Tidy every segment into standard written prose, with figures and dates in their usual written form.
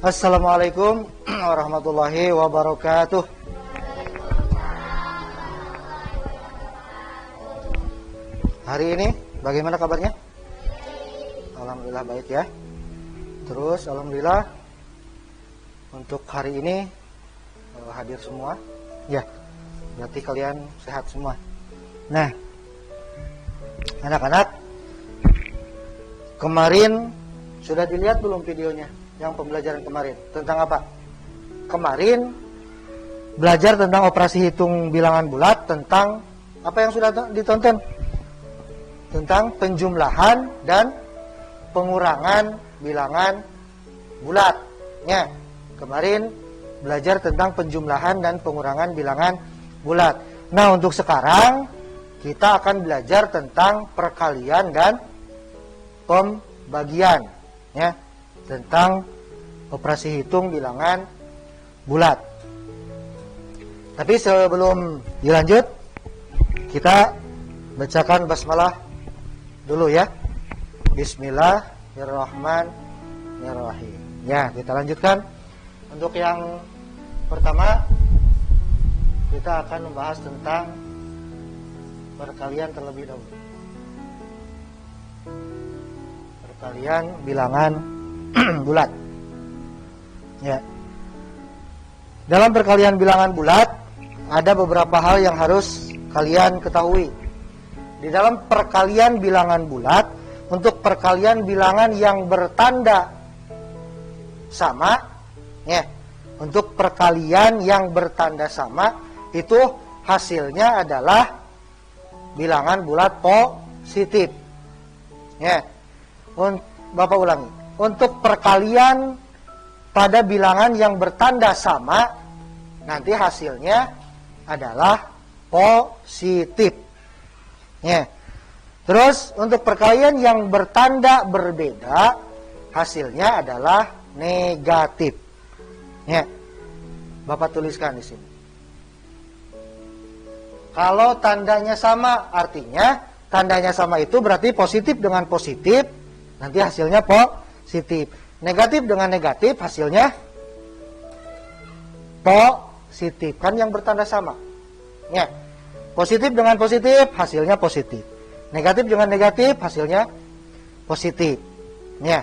Assalamualaikum warahmatullahi wabarakatuh. Hari ini bagaimana kabarnya? Alhamdulillah baik ya. Terus alhamdulillah untuk hari ini hadir semua. Ya, berarti kalian sehat semua. Nah, anak-anak, kemarin sudah dilihat belum videonya? Yang pembelajaran kemarin tentang apa? Kemarin belajar tentang operasi hitung bilangan bulat. Tentang apa yang sudah ditonton? Tentang penjumlahan dan pengurangan bilangan bulat. Ya, kemarin belajar tentang penjumlahan dan pengurangan bilangan bulat. Nah, untuk sekarang kita akan belajar tentang perkalian dan pembagian, ya, tentang operasi hitung bilangan bulat. Tapi sebelum dilanjut, kita bacakan basmalah dulu ya. Bismillahirrahmanirrahim. Ya, kita lanjutkan. Untuk yang pertama, kita akan membahas tentang perkalian terlebih dahulu. Perkalian bilangan bulat. Ya. Dalam perkalian bilangan bulat ada beberapa hal yang harus kalian ketahui. Di dalam perkalian bilangan bulat, untuk perkalian bilangan yang bertanda sama, ya, untuk perkalian yang bertanda sama itu hasilnya adalah bilangan bulat positif. Ya. Bapak ulangi. Untuk perkalian pada bilangan yang bertanda sama, nanti hasilnya adalah positif. Ya. Terus untuk perkalian yang bertanda berbeda, hasilnya adalah negatif. Ya. Bapak tuliskan di sini. Kalau tandanya sama, artinya tandanya sama itu berarti positif dengan positif, nanti hasilnya positif. Negatif dengan negatif, hasilnya positif. Kan yang bertanda sama. Ya. Positif dengan positif, hasilnya positif. Negatif dengan negatif, hasilnya positif. Ya.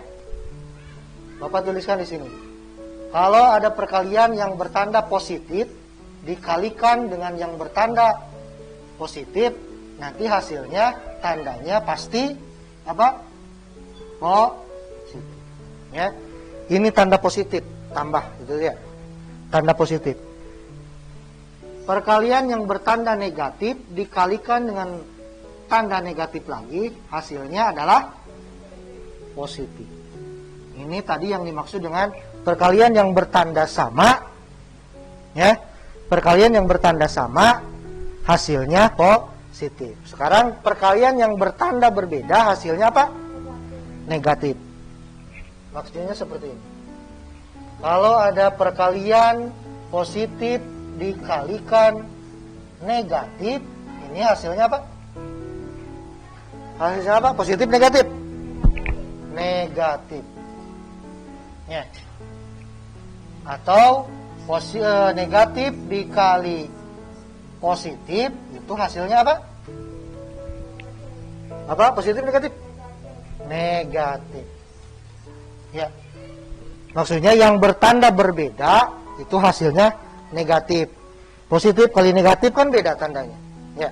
Bapak tuliskan di sini. Kalau ada perkalian yang bertanda positif dikalikan dengan yang bertanda positif, nanti hasilnya tandanya pasti apa? Positif. Ya. Ini tanda positif, tambah gitu ya. Tanda positif. Perkalian yang bertanda negatif dikalikan dengan tanda negatif lagi, hasilnya adalah positif. Ini tadi yang dimaksud dengan perkalian yang bertanda sama. Ya. Perkalian yang bertanda sama, hasilnya positif. Sekarang perkalian yang bertanda berbeda, hasilnya apa? Negatif. Maksudnya seperti ini. Kalau ada perkalian positif dikalikan negatif, ini hasilnya apa? Hasilnya apa? Positif negatif? Negatif. Ya. Atau negatif dikali positif, itu hasilnya apa? Apa? Positif negatif? Negatif. Ya. Maksudnya yang bertanda berbeda itu hasilnya negatif. Positif kali negatif kan beda tandanya. Ya.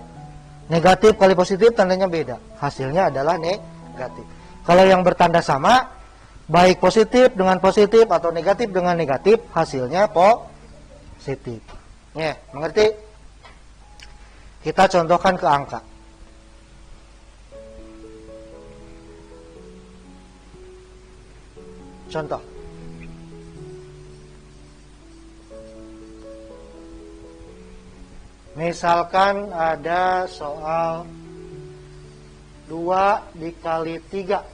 Negatif kali positif tandanya beda. Hasilnya adalah negatif. Kalau yang bertanda sama, baik positif dengan positif atau negatif dengan negatif, hasilnya positif. Ya, mengerti? Kita contohkan ke angka. Contoh. Misalkan ada soal 2 dikali 3.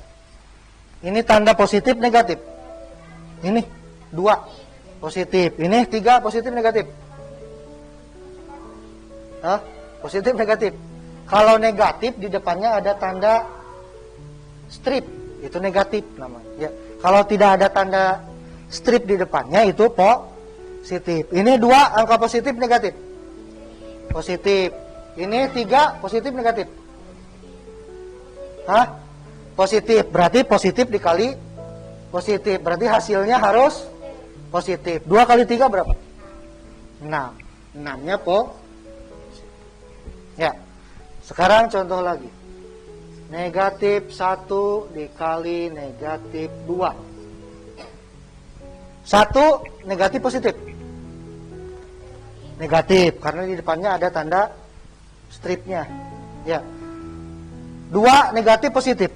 Ini tanda positif negatif. Ini 2 positif. Ini 3 positif negatif. Hah? Positif negatif. Kalau negatif di depannya ada tanda strip, itu negatif namanya. Ya. Kalau tidak ada tanda strip di depannya itu positif. Ini 2 angka positif negatif. Positif. Ini 3 positif negatif. Hah? Positif. Berarti positif dikali positif. Berarti hasilnya harus positif. 2 kali 3 berapa? 6. 6-nya ya. Sekarang contoh lagi. Negatif 1 dikali negatif 2. 1 negatif positif. Negatif, karena di depannya ada tanda stripnya. Ya. 2 negatif positif.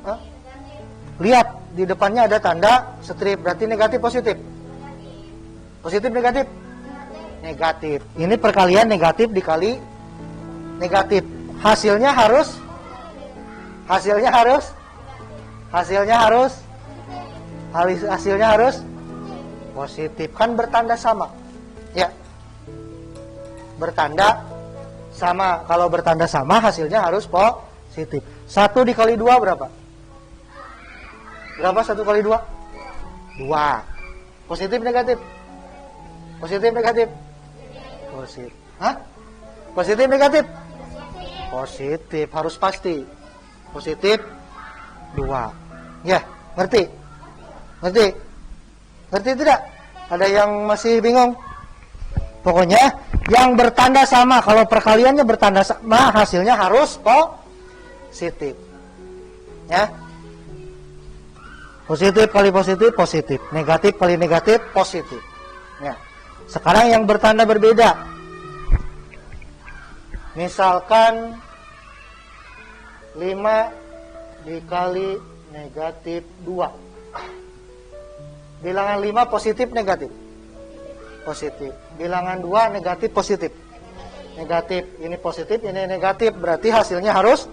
Hah? Lihat, di depannya ada tanda strip, berarti negatif positif. Positif negatif? Negatif. Ini perkalian negatif dikali negatif. Hasilnya harus positif. Kan bertanda sama. Ya. Bertanda sama. Kalau bertanda sama hasilnya harus positif. 1 dikali 2 berapa? Berapa 1 kali 2? 2. Positif negatif? Positif negatif? Positif. Hah? Positif negatif? Positif, harus pasti. Positif 2. Ya, ngerti? Ngerti? Ngerti tidak? Ada yang masih bingung? Pokoknya yang bertanda sama, kalau perkaliannya bertanda sama, hasilnya harus positif. Ya. Positif kali positif, positif. Negatif kali negatif, positif. Ya. Sekarang yang bertanda berbeda. Misalkan 5 dikali negatif 2. Bilangan 5 positif negatif? Positif. Bilangan 2 negatif positif? Negatif. Ini positif, ini negatif. Berarti hasilnya harus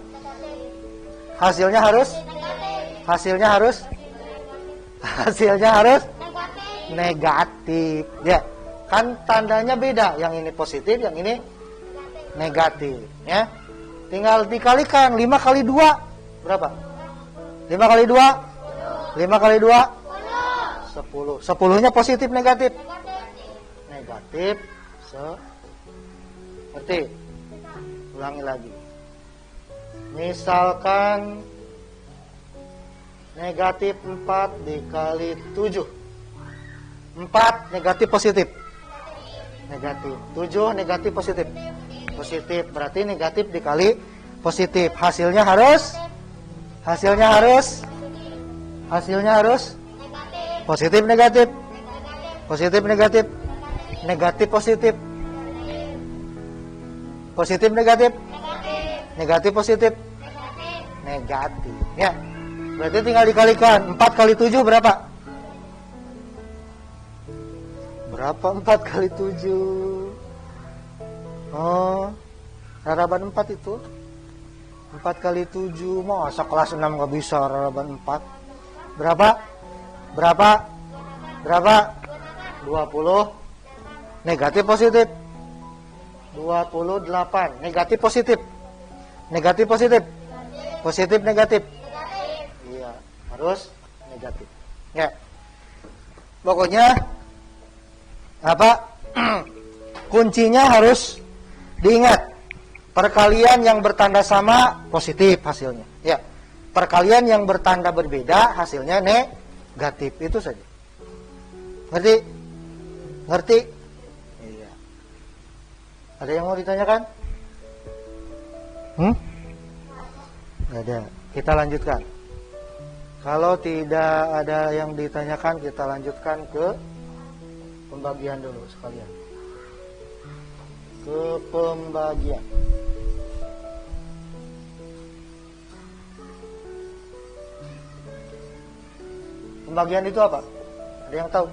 negatif. Ya. Kan tandanya beda. Yang ini positif, yang ini negatif. Ya. Tinggal dikalikan. 5 kali 2 berapa? 5 kali 2? 5 kali 2? 10. 10-nya positif negatif? Negatif. Seperti. Ulangi lagi. Misalkan negatif 4 dikali 7. 4 negatif positif? Negatif. 7 negatif positif? Positif. Berarti negatif dikali positif. Hasilnya harus positif negatif? Positif negatif? Negatif positif? Positif negatif? Negatif positif? Negatif. Ya. Berarti tinggal dikalikan. 4 kali 7 berapa? Berapa 4 kali 7? Oh, raraban 4 itu 4 kali 7. Masa kelas 6 gak bisa raraban 4? Berapa? 20. Negatif positif? 28. Negatif positif? Negatif positif? Positif negatif? Iya, harus negatif. Ya. Pokoknya apa? Kuncinya harus diingat. Perkalian yang bertanda sama positif hasilnya. Ya. Perkalian yang bertanda berbeda hasilnya negatif. Itu saja. Ngerti? Ngerti? Iya. Ada yang mau ditanyakan? Nggak ada. Kita lanjutkan. Kalau tidak ada yang ditanyakan, kita lanjutkan ke pembagian dulu sekalian. Ke pembagian. Pembagian itu apa? Ada yang tahu?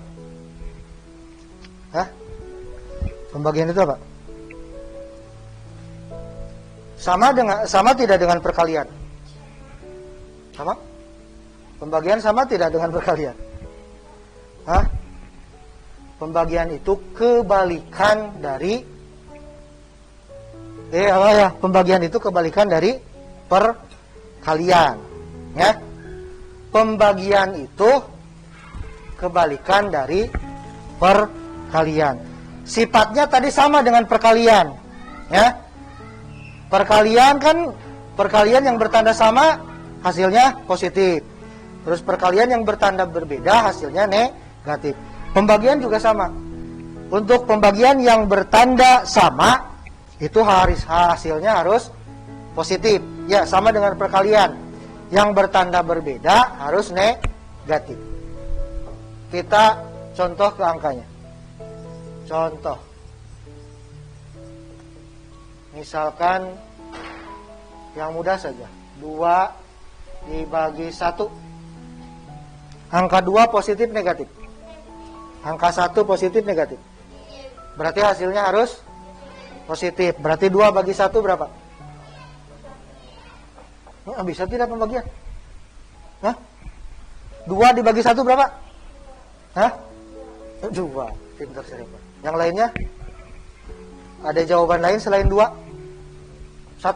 Hah? Pembagian itu apa? Sama tidak dengan perkalian? Sama? Pembagian sama tidak dengan perkalian? Hah? Pembagian itu kebalikan dari pembagian itu kebalikan dari perkalian, ya. Pembagian itu kebalikan dari perkalian. Sifatnya tadi sama dengan perkalian, ya. Perkalian yang bertanda sama hasilnya positif. Terus perkalian yang bertanda berbeda hasilnya negatif. Pembagian juga sama. Untuk pembagian yang bertanda sama itu hasilnya harus positif. Ya, sama dengan perkalian. Yang bertanda berbeda harus negatif. Kita contoh ke angkanya. Contoh. Misalkan yang mudah saja. 2 dibagi 1. Angka 2 positif negatif. Angka 1 positif negatif. Berarti hasilnya harus positif. Berarti 2 bagi 1 berapa? Bisa tidak pembagian? Hah? 2 dibagi 1 berapa? Hah? 2. Pintar serempak. Yang lainnya? Ada jawaban lain selain 2? 1?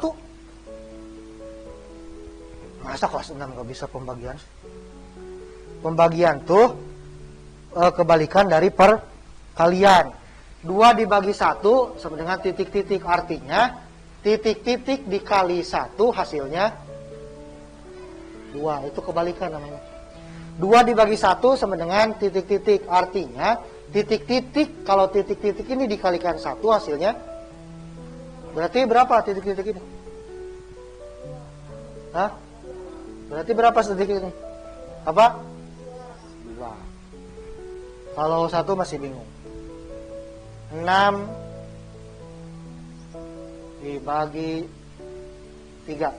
Masa kelas 6 gak bisa pembagian? Pembagian tuh kebalikan dari perkalian. 2 dibagi 1 sama dengan titik-titik. Artinya titik-titik dikali 1 hasilnya 2. Itu kebalikan namanya. 2 dibagi 1 sama dengan titik-titik. Artinya titik-titik, kalau titik-titik ini dikalikan 1 hasilnya berarti berapa titik-titik ini? Hah? Berarti berapa titik ini? Apa? 2. Kalau 1 masih bingung. 6 dibagi 3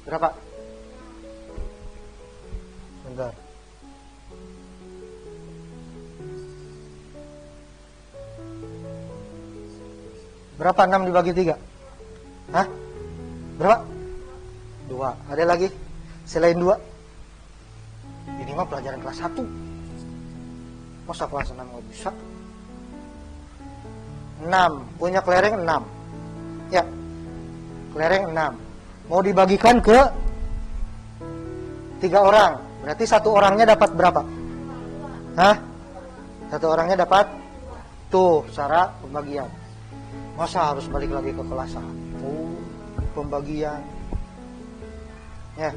berapa? Bentar. Berapa 6 dibagi 3? Hah? Berapa? 2. Ada lagi? Selain 2? Ini mah pelajaran kelas 1. Masa kelas 6 nggak bisa? 6. Punya kelereng 6. Ya. Kelereng 6. Mau dibagikan ke 3 orang. Berarti 1 orangnya dapat berapa? Hah? 1 orangnya dapat? Tuh, cara pembagian. Masa harus balik lagi ke kelas 1? Pembagian. Ya.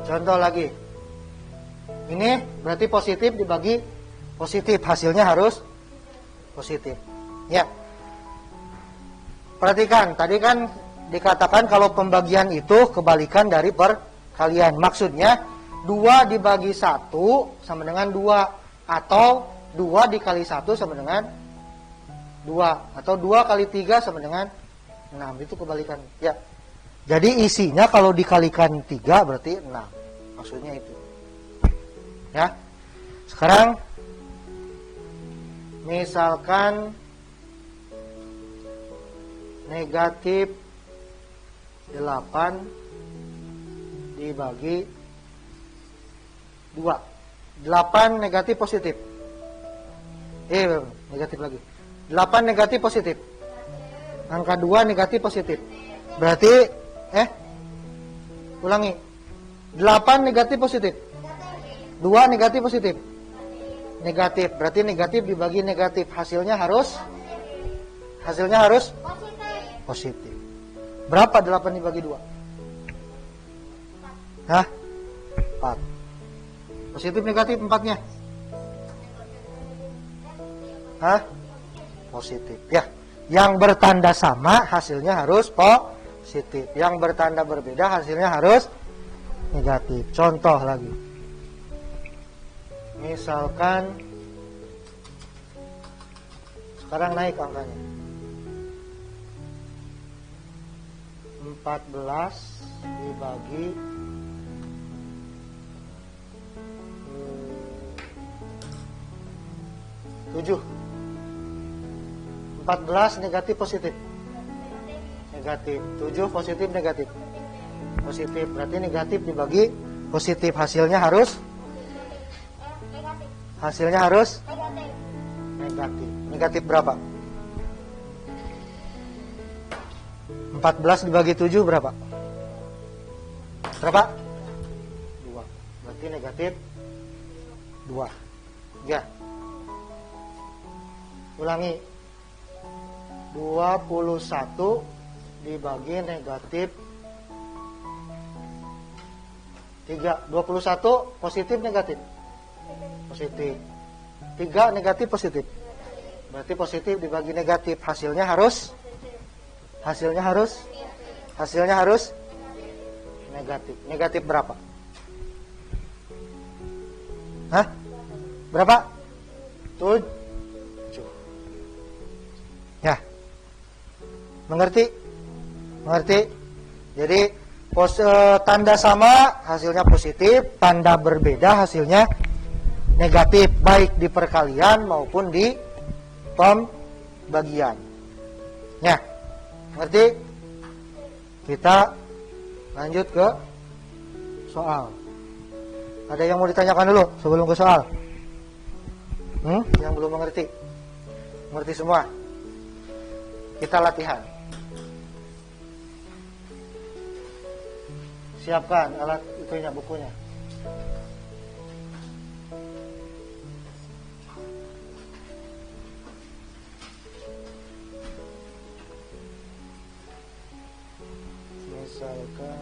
Contoh lagi. Ini berarti positif dibagi positif. Hasilnya harus positif. Ya. Perhatikan, tadi kan dikatakan kalau pembagian itu kebalikan dari perkalian. Maksudnya 2 dibagi 1 sama dengan 2. Atau 2 dikali 1 sama dengan 2. Atau 2 kali 3 sama dengan 6. Itu kebalikan. Ya. Jadi isinya kalau dikalikan 3 berarti 6. Maksudnya itu. Ya. Sekarang misalkan negatif 8 dibagi 2. 8 negatif positif. Negatif lagi. 8 negatif positif. Angka 2 negatif positif. Berarti ulangi. 8 negatif positif. 2 negatif positif. Negatif. Berarti negatif dibagi negatif. Hasilnya harus positif. Berapa 8 dibagi 2? Hah? 4. Positif negatif 4-nya? Hah? Positif. Ya. Yang bertanda sama hasilnya harus positif. Yang bertanda berbeda hasilnya harus negatif. Contoh lagi. Misalkan sekarang naik angkanya. 14 dibagi 7. 14 negatif positif. Negatif. 7 positif negatif. Positif. Berarti negatif dibagi positif. Hasilnya harus negatif. Negatif berapa? 14 dibagi 7 berapa? Berapa? 2. Berarti negatif 2. Ya. Ulangi. 21 dibagi negatif 3. 21 positif negatif? Positif. 3 negatif positif? Berarti positif dibagi negatif. Hasilnya harus negatif. Negatif berapa? Hah? Berapa? 7. Ya. Mengerti? Jadi tanda sama hasilnya positif, tanda berbeda hasilnya negatif, baik di perkalian maupun di pembagian. Ya. Mengerti? Kita lanjut ke soal. Ada yang mau ditanyakan dulu sebelum ke soal? Yang belum mengerti? Mengerti semua? Kita latihan. Siapkan alat itunya, bukunya. Misalkan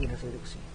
pindah saya ke sini.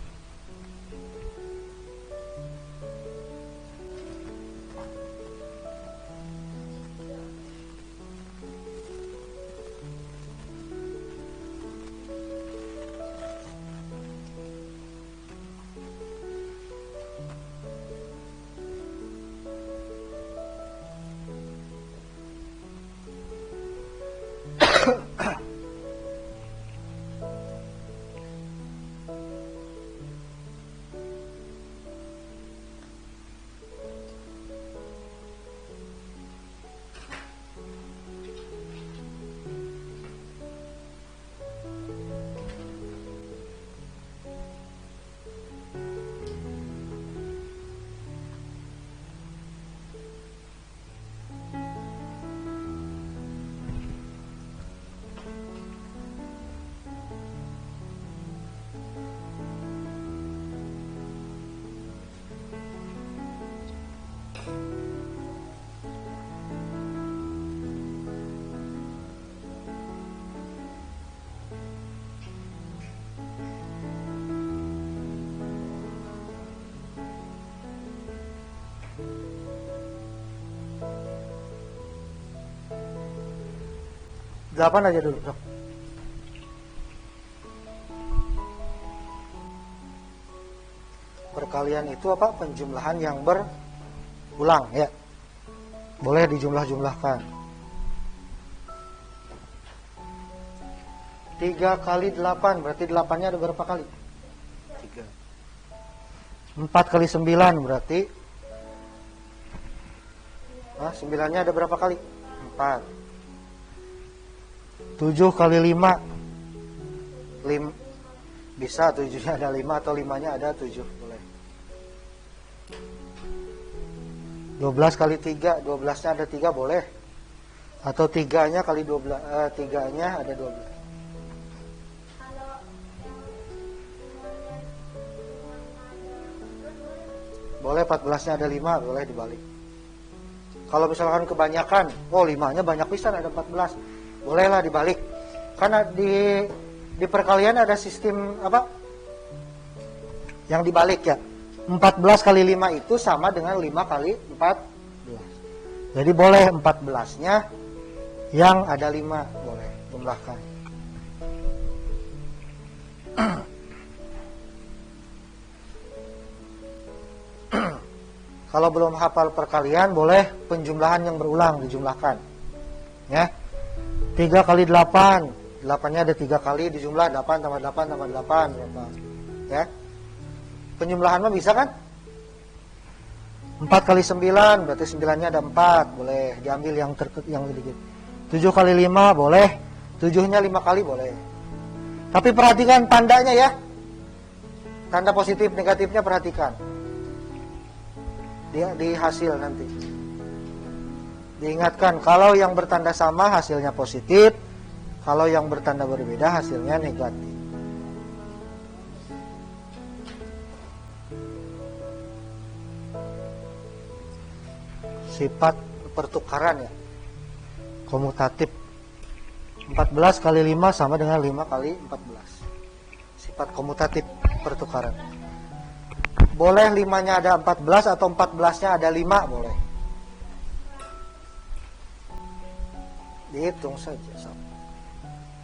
Delapan aja dulu, dok. Perkalian itu apa? Penjumlahan yang berulang, ya. Boleh dijumlah-jumlahkan. 3 kali 8, berarti 8-nya ada berapa kali? 3. 4 kali 9, berarti 9-nya ada berapa kali? 4. 7 kali 5, bisa 7-nya ada 5 atau 5-nya ada 7, boleh. 12 kali 3, 12-nya ada 3 boleh. Atau 3-nya kali 12, 3-nya ada 12. Boleh 14-nya ada 5, boleh dibalik. Kalau misalkan kebanyakan, 5-nya banyak pisan ada 14, bolehlah dibalik. Karena di perkalian ada sistem apa? Yang dibalik ya. 14 kali 5 itu sama dengan 5 kali 14. Jadi boleh 14-nya yang ada 5, boleh jumlahkan. Kalau belum hafal perkalian, boleh penjumlahan yang berulang dijumlahkan. Ya. 3 kali 8, 8-nya ada 3 kali dijumlah 8 tambah 8 tambah 8 berapa? Ya. Penjumlahan mah bisa kan? 4 kali 9, berarti 9-nya ada 4, boleh diambil yang sedikit. 7 kali 5 boleh, 7-nya 5 kali boleh. Tapi perhatikan tandanya ya. Tanda positif negatifnya perhatikan. Dia di hasil nanti. Diingatkan kalau yang bertanda sama hasilnya positif, kalau yang bertanda berbeda hasilnya negatif. Sifat pertukaran ya. Komutatif. 14 kali 5 sama dengan 5 kali 14. Sifat komutatif pertukaran. Boleh 5-nya ada 14 atau 14-nya ada 5, boleh. Dihitung saja, sok.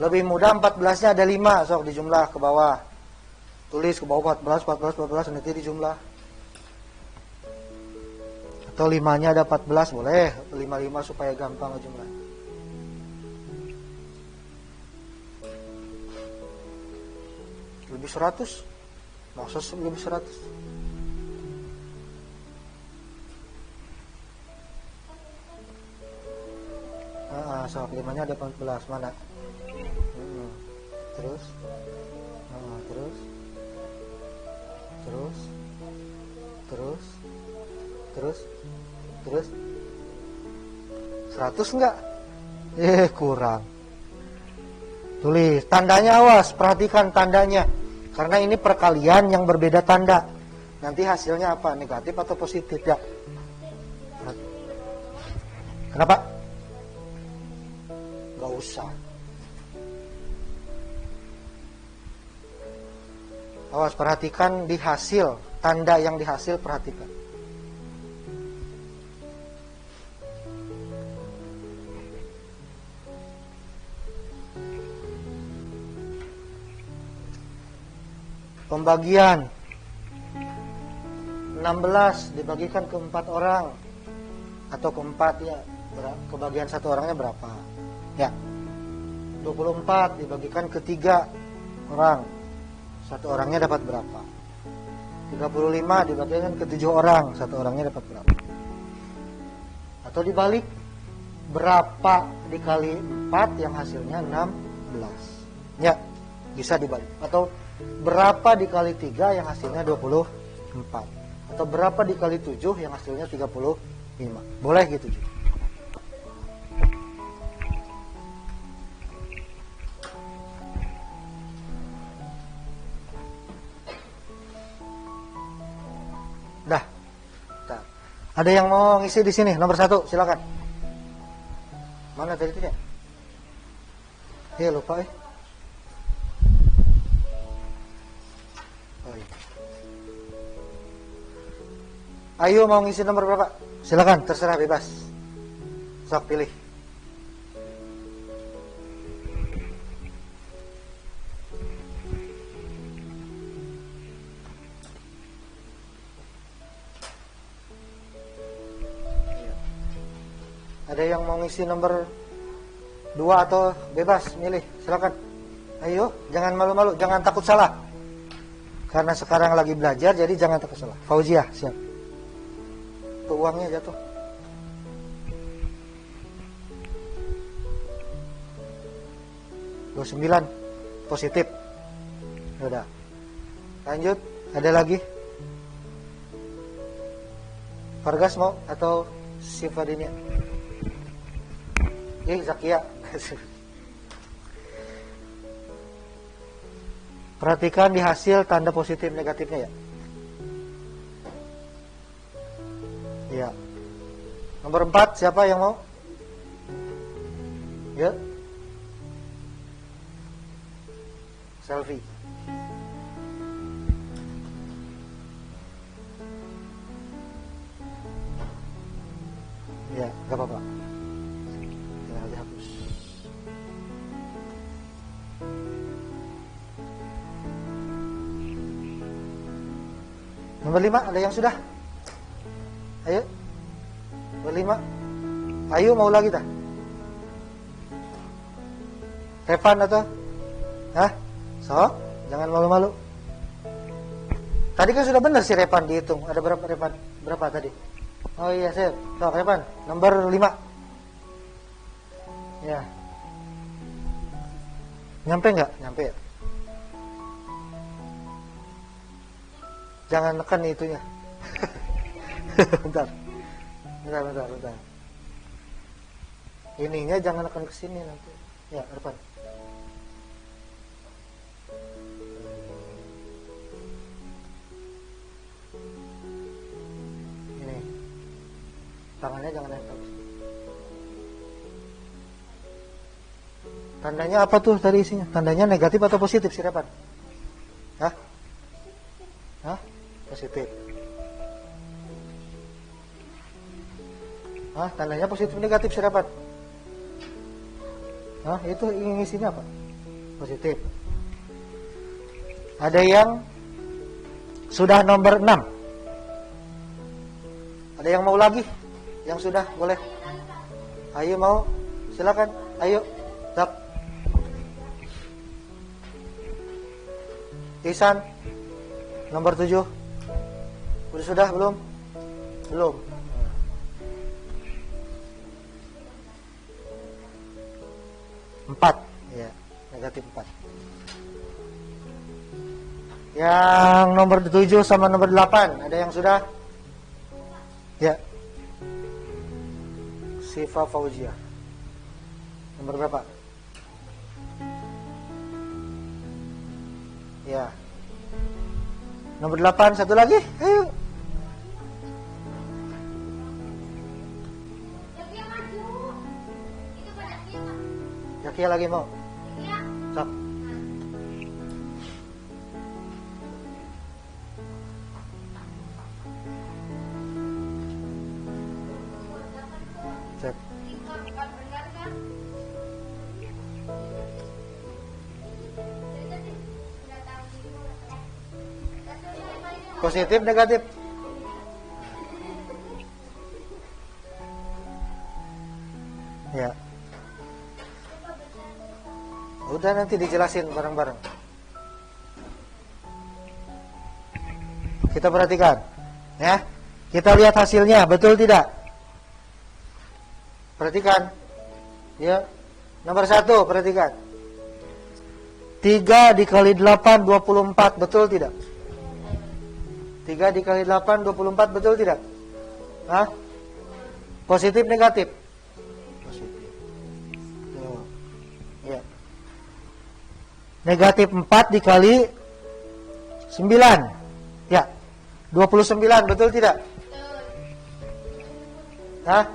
Lebih mudah 14-nya ada 5, sok dijumlah ke bawah. Tulis ke bawah 14, nanti dijumlah. Atau 5-nya ada 14, boleh. 5 supaya gampang jumlah. Lebih 100. Maksud lebih 100. Sok 5-nya ada 14, mana? Terus terus 100 enggak? Kurang. Tulis tandanya, awas, perhatikan tandanya. Karena ini perkalian yang berbeda tanda. Nanti hasilnya apa? Negatif atau positif ya? Kenapa? Gak usah. Awas, perhatikan di hasil. Tanda yang di hasil perhatikan. Pembagian 16 dibagikan ke 4 orang atau ke 4 ya. Kebagian satu orangnya berapa? Ya. 24 dibagikan ke 3 orang. Satu orangnya dapat berapa? 35 dibagikan ke 7 orang, satu orangnya dapat berapa? Atau dibalik, berapa dikali 4 yang hasilnya 16? Ya, bisa dibalik. Atau berapa dikali 3 yang hasilnya 24? Atau berapa dikali 7 yang hasilnya 35? Boleh gitu juga. Dah. Ada yang mau ngisi di sini? Nomor 1, silakan. Mana tadi itu ya? Lupa Oh iya. Ayo mau ngisi nomor berapa? Silakan, terserah, bebas. Sok pilih. Ada yang mau ngisi nomor 2 atau bebas milih, silakan. Ayo, jangan malu-malu, jangan takut salah. Karena sekarang lagi belajar, jadi jangan takut salah. Fauziah, siap. Tuh uangnya jatuh. $29 positif. Sudah. Lanjut, ada lagi? Vargas mau atau Sifadinia? Zakia. Perhatikan di hasil tanda positif negatifnya ya. Ya. Nomor 4 siapa yang mau? Ya. Selfie. Ya, gak apa-apa. Tinggal dihapus. Nomor 5 ada yang sudah? Ayo. Nomor 5. Ayo mau lagi dah. Revan atau? Hah? So, jangan malu-malu. Tadi kan sudah benar si Revan dihitung. Ada berapa Revan? Berapa tadi? Oh iya, sip. So, Revan, nomor 5. Ya. Nyampe nggak? Nyampe ya. Jangan nekan itunya. Bentar. Ininya jangan nekan ke sini nanti. Ya, Revan. Ini. Tangannya jangan nempel. Tandanya apa tuh tadi isinya? Tandanya negatif atau positif sih, Revan? Hah? Hah? Positif. Hah? Tandanya positif negatif sih, Revan? Hah? Itu isinya apa? Positif. Ada yang sudah nomor 6. Ada yang mau lagi? Yang sudah boleh. Ayo mau, silakan. Ayo, tap. Ihsan, nomor 7. Sudah belum? Belum. Empat, ya, negatif 4. Yang nomor 7 sama nomor 8, ada yang sudah? Ya. Sifa Fauzia. Nomor berapa? Ya. Nomor 8, satu lagi. Ayo. Yakia lagi mau? Sok. Cek. Positif, negatif? Ya. Udah nanti dijelasin bareng-bareng. Kita perhatikan, ya. Kita lihat hasilnya, betul tidak? Perhatikan, ya. Nomor 1, perhatikan. 3 dikali 8, 24, betul tidak? 3 dikali 8, 24, betul tidak? Hah? Positif, negatif? Positif. Ya. Negatif 4 dikali 9. Ya. 29, betul tidak? Hah?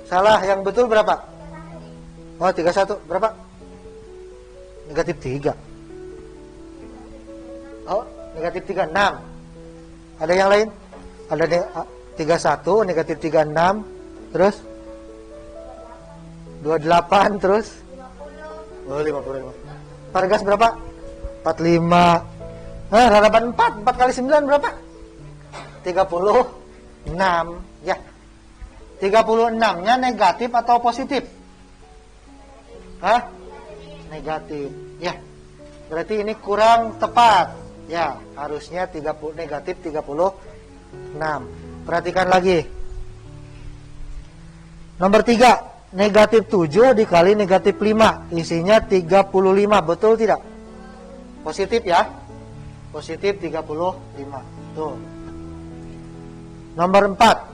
Salah, yang betul berapa? Oh, 31. Berapa? Negatif 3. Oh, negatif 36. Ada yang lain? Ada 31, negatif 36. Terus? 28, terus? Oh, 55. Vargas berapa? 45. Nah, harapan 4. 4 kali 9 berapa? 36. Ya. 36-nya negatif atau positif? Hah? Negatif. Ya. Berarti ini kurang tepat. Ya, harusnya 30 negatif 36. Perhatikan lagi. Nomor 3, negatif 7 dikali negatif 5. Isinya 35, betul tidak? Positif ya. Positif 35. Tuh. Nomor 4.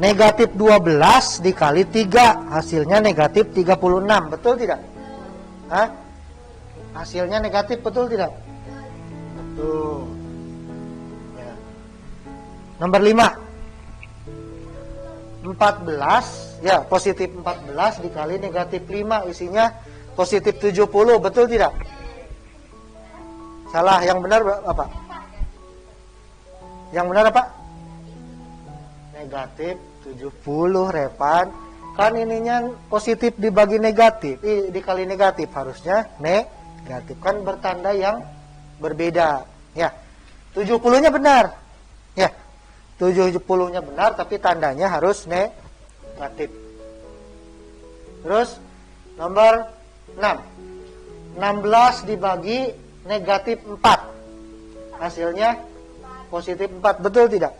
Negatif 12 dikali 3, hasilnya negatif 36, betul tidak? Hah? Hasilnya negatif, betul tidak? Betul. Ya. Nomor 5. 14, ya positif 14 dikali negatif 5, isinya positif 70, betul tidak? Salah, yang benar apa? Yang benar apa? Negatif 70, Revan. Kan ininya positif dibagi negatif, dikali negatif, harusnya negatif. Kan bertanda yang berbeda. Ya, 70-nya benar. Ya, 70-nya benar, tapi tandanya harus negatif. Terus, nomor 6. 16 dibagi negatif 4. Hasilnya positif 4, betul tidak?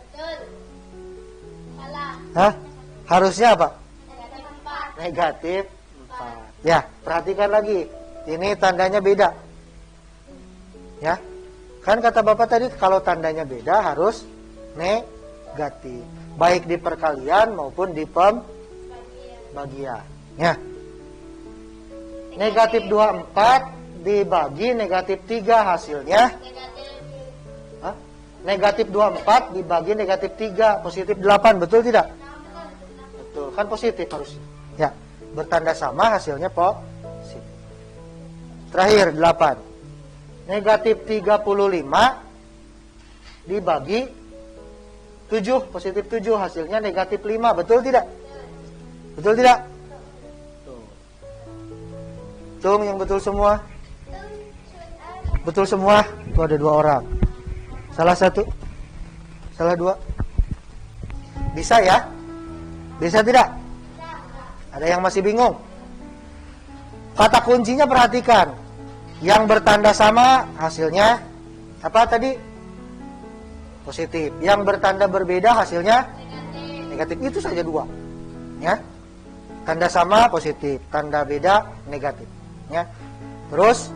Hah? Harusnya apa? Negatif 4. Ya, perhatikan lagi. Ini tandanya beda. Ya. Kan kata Bapak tadi kalau tandanya beda harus negatif. Baik di perkalian maupun di pembagian. Ya. Negatif 24 dibagi negatif 3, hasilnya negatif 24 dibagi negatif 3, positif 8, betul tidak? Betul, kan positif harusnya. Ya, bertanda sama, hasilnya positif. Terakhir 8. Negatif 35 dibagi 7, positif 7, hasilnya negatif 5, betul tidak? Betul tidak? Tung, yang betul semua? Betul semua? Itu ada 2 orang. Salah 1? Salah 2? Bisa ya? Bisa tidak? Ada yang masih bingung? Kata kuncinya perhatikan. Yang bertanda sama hasilnya apa tadi? Positif. Yang bertanda berbeda hasilnya negatif. Itu saja 2. Ya. Tanda sama positif, tanda beda negatif. Ya. Terus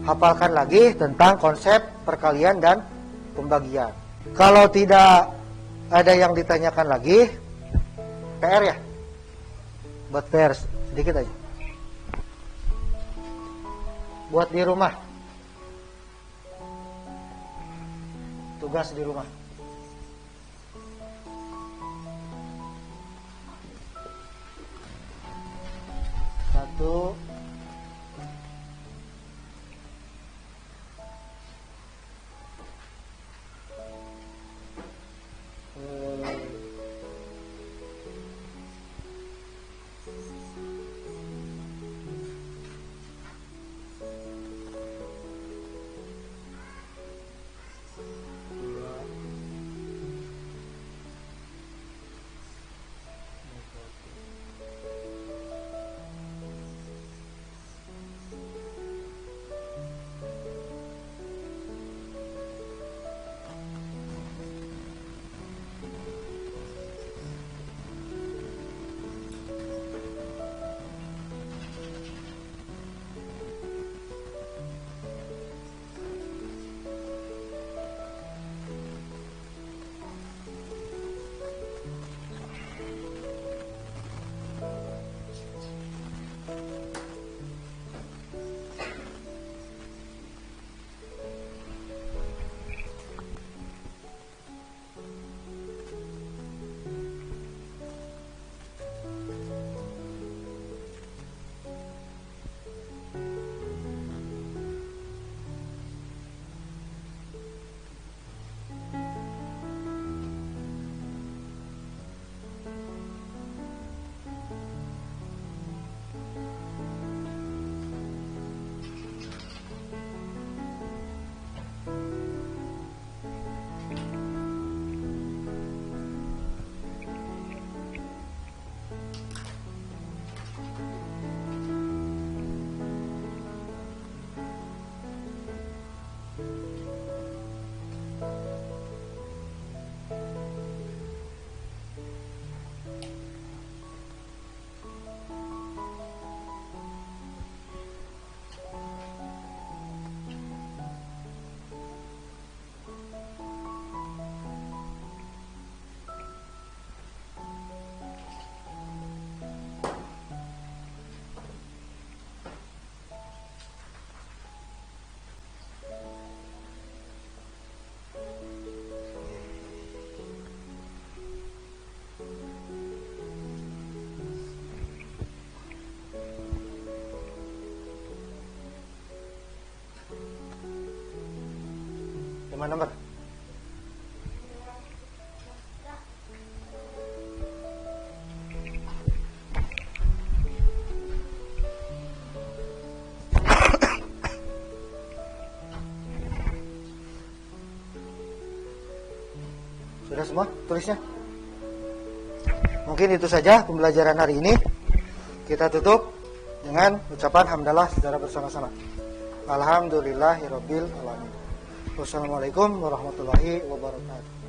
hafalkan lagi tentang konsep perkalian dan pembagian. Kalau tidak ada yang ditanyakan lagi, PR ya? Buat PR sedikit aja. Buat di rumah. Tugas di rumah. Satu. 5 nomor. Sudah semua tulisnya? Mungkin itu saja pembelajaran hari ini. Kita tutup dengan ucapan hamdalah secara bersama-sama. Alhamdulillahirabbil alamin. Wassalamualaikum warahmatullahi wabarakatuh.